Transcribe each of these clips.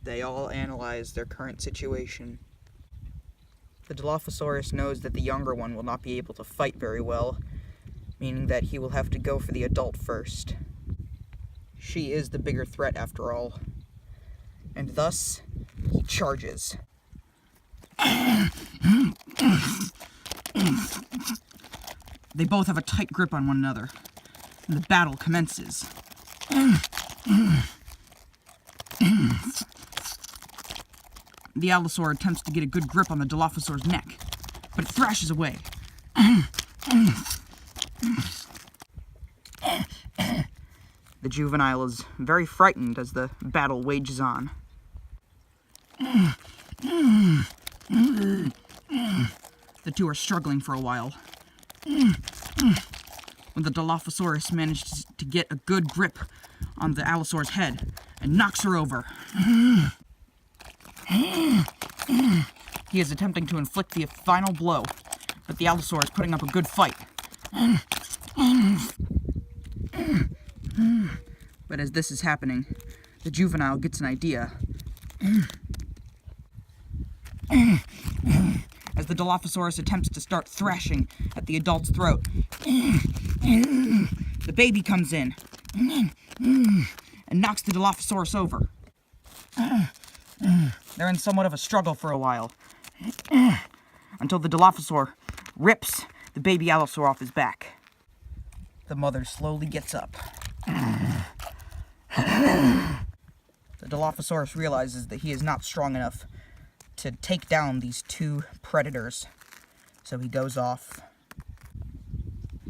They all analyze their current situation. The Dilophosaurus knows that the younger one will not be able to fight very well, meaning that he will have to go for the adult first. She is the bigger threat after all. And thus, he charges. They both have a tight grip on one another, and the battle commences. The Allosaur attempts to get a good grip on the Dilophosaur's neck, but it thrashes away. The juvenile is very frightened as the battle wages on. The two are struggling for a while. When the Dilophosaurus manages to get a good grip on the Allosaur's head and knocks her over. He is attempting to inflict the final blow, but the Allosaur is putting up a good fight. But as this is happening, the juvenile gets an idea. As the Dilophosaurus attempts to start thrashing at the adult's throat, the baby comes in and knocks the Dilophosaurus over. They're in somewhat of a struggle for a while, until the Dilophosaur rips the baby Allosaur off his back. The mother slowly gets up. The Dilophosaurus realizes that he is not strong enough to take down these two predators, so he goes off.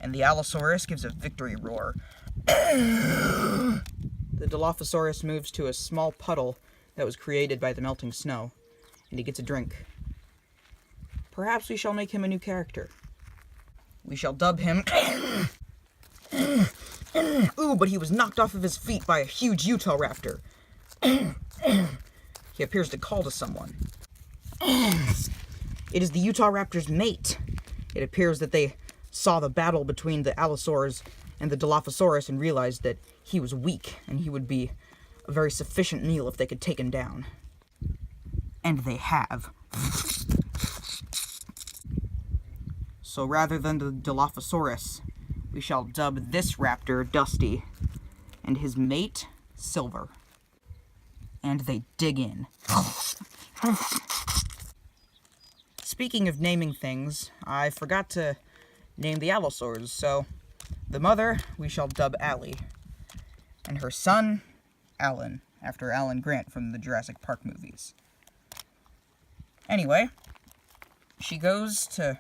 And the Allosaurus gives a victory roar. The Dilophosaurus moves to a small puddle that was created by the melting snow, and he gets a drink. Perhaps we shall make him a new character. We shall dub him... Ooh, but he was knocked off of his feet by a huge Utah raptor. He appears to call to someone. It is the Utah raptor's mate. It appears that they saw the battle between the Allosaurs and the Dilophosaurus and realized that he was weak and he would be a very sufficient meal if they could take him down. And they have. So rather than the Dilophosaurus, we shall dub this raptor Dusty, and his mate Silver. And they dig in. Speaking of naming things, I forgot to name the Allosaurs, so the mother we shall dub Allie, and her son Alan, after Alan Grant from the Jurassic Park movies. Anyway, she goes to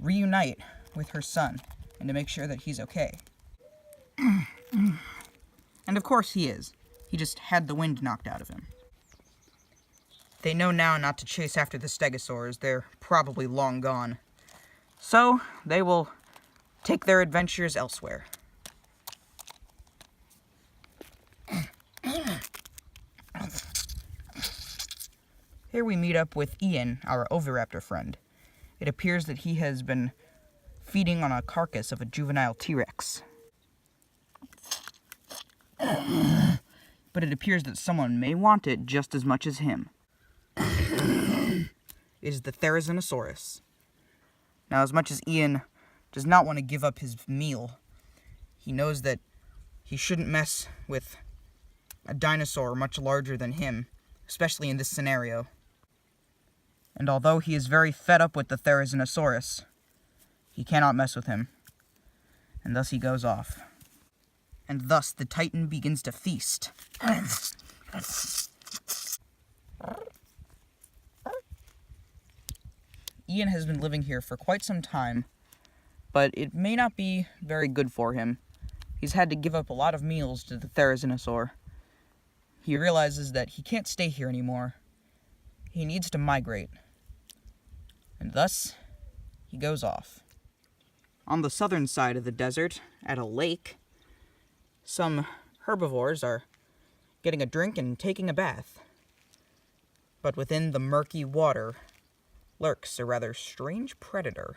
reunite with her son and to make sure that he's okay. And of course he is. He just had the wind knocked out of him. They know now not to chase after the stegosaurs. They're probably long gone. So they will take their adventures elsewhere. Here we meet up with Ian, our oviraptor friend. It appears that he has been feeding on a carcass of a juvenile T-Rex. But it appears that someone may want it just as much as him. It is the Therizinosaurus. Now, as much as Ian does not want to give up his meal, he knows that he shouldn't mess with a dinosaur much larger than him, especially in this scenario. And although he is very fed up with the Therizinosaurus, he cannot mess with him, and thus he goes off. And thus the Titan begins to feast. Ian has been living here for quite some time, but it may not be very good for him. He's had to give up a lot of meals to the Therizinosaur. He realizes that he can't stay here anymore. He needs to migrate. And thus, he goes off. On the southern side of the desert, at a lake, some herbivores are getting a drink and taking a bath. But within the murky water lurks a rather strange predator.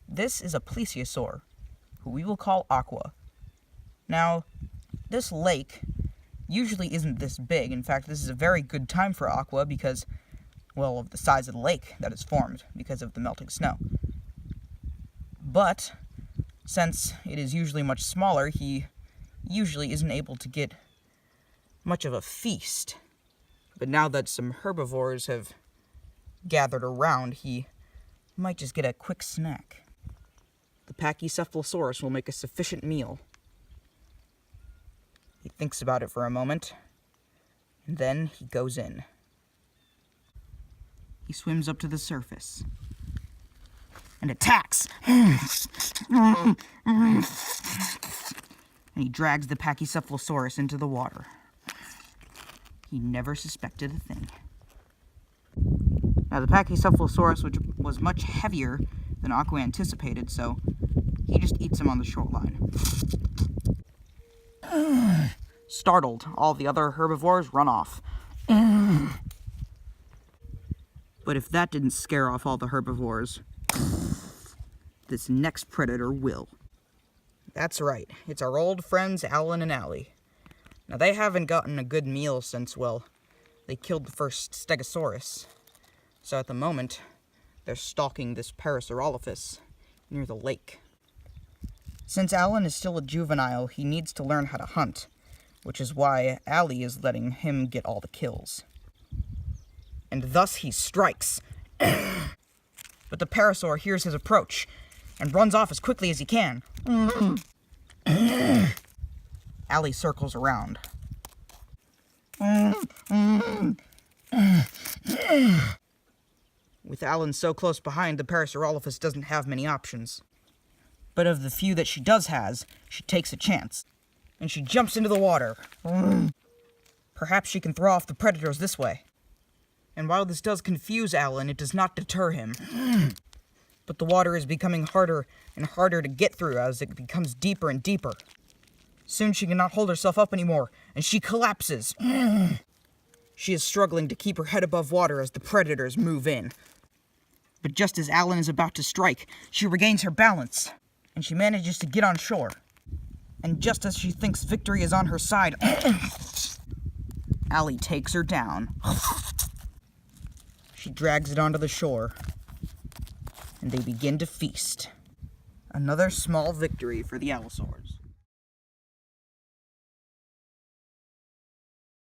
This is a plesiosaur, who we will call Aqua. Now, this lake usually isn't this big. In fact, this is a very good time for Aqua because, well, of the size of the lake that is formed because of the melting snow. But, since it is usually much smaller, he usually isn't able to get much of a feast. But now that some herbivores have gathered around, he might just get a quick snack. The Pachycephalosaurus will make a sufficient meal. He thinks about it for a moment, and then he goes in. He swims up to the surface and attacks. And he drags the Pachycephalosaurus into the water. He never suspected a thing. Now, the Pachycephalosaurus, which was much heavier than Aqua anticipated, so he just eats him on the shoreline. Startled, all the other herbivores run off. But if that didn't scare off all the herbivores, this next predator will. That's right, it's our old friends Alan and Allie. Now, they haven't gotten a good meal since, well, they killed the first Stegosaurus. So at the moment, they're stalking this Parasaurolophus near the lake. Since Alan is still a juvenile, he needs to learn how to hunt, which is why Allie is letting him get all the kills. And thus he strikes. But the Parasaur hears his approach and runs off as quickly as he can. Allie circles around. With Alan so close behind, the Parasaurolophus doesn't have many options. But of the few that she does has, she takes a chance. And she jumps into the water. Perhaps she can throw off the predators this way. And while this does confuse Alan, it does not deter him. But the water is becoming harder and harder to get through as it becomes deeper and deeper. Soon she cannot hold herself up anymore, and she collapses. She is struggling to keep her head above water as the predators move in. But just as Alan is about to strike, she regains her balance, and she manages to get on shore. And just as she thinks victory is on her side, Allie takes her down. She drags it onto the shore, and they begin to feast. Another small victory for the Allosaurs.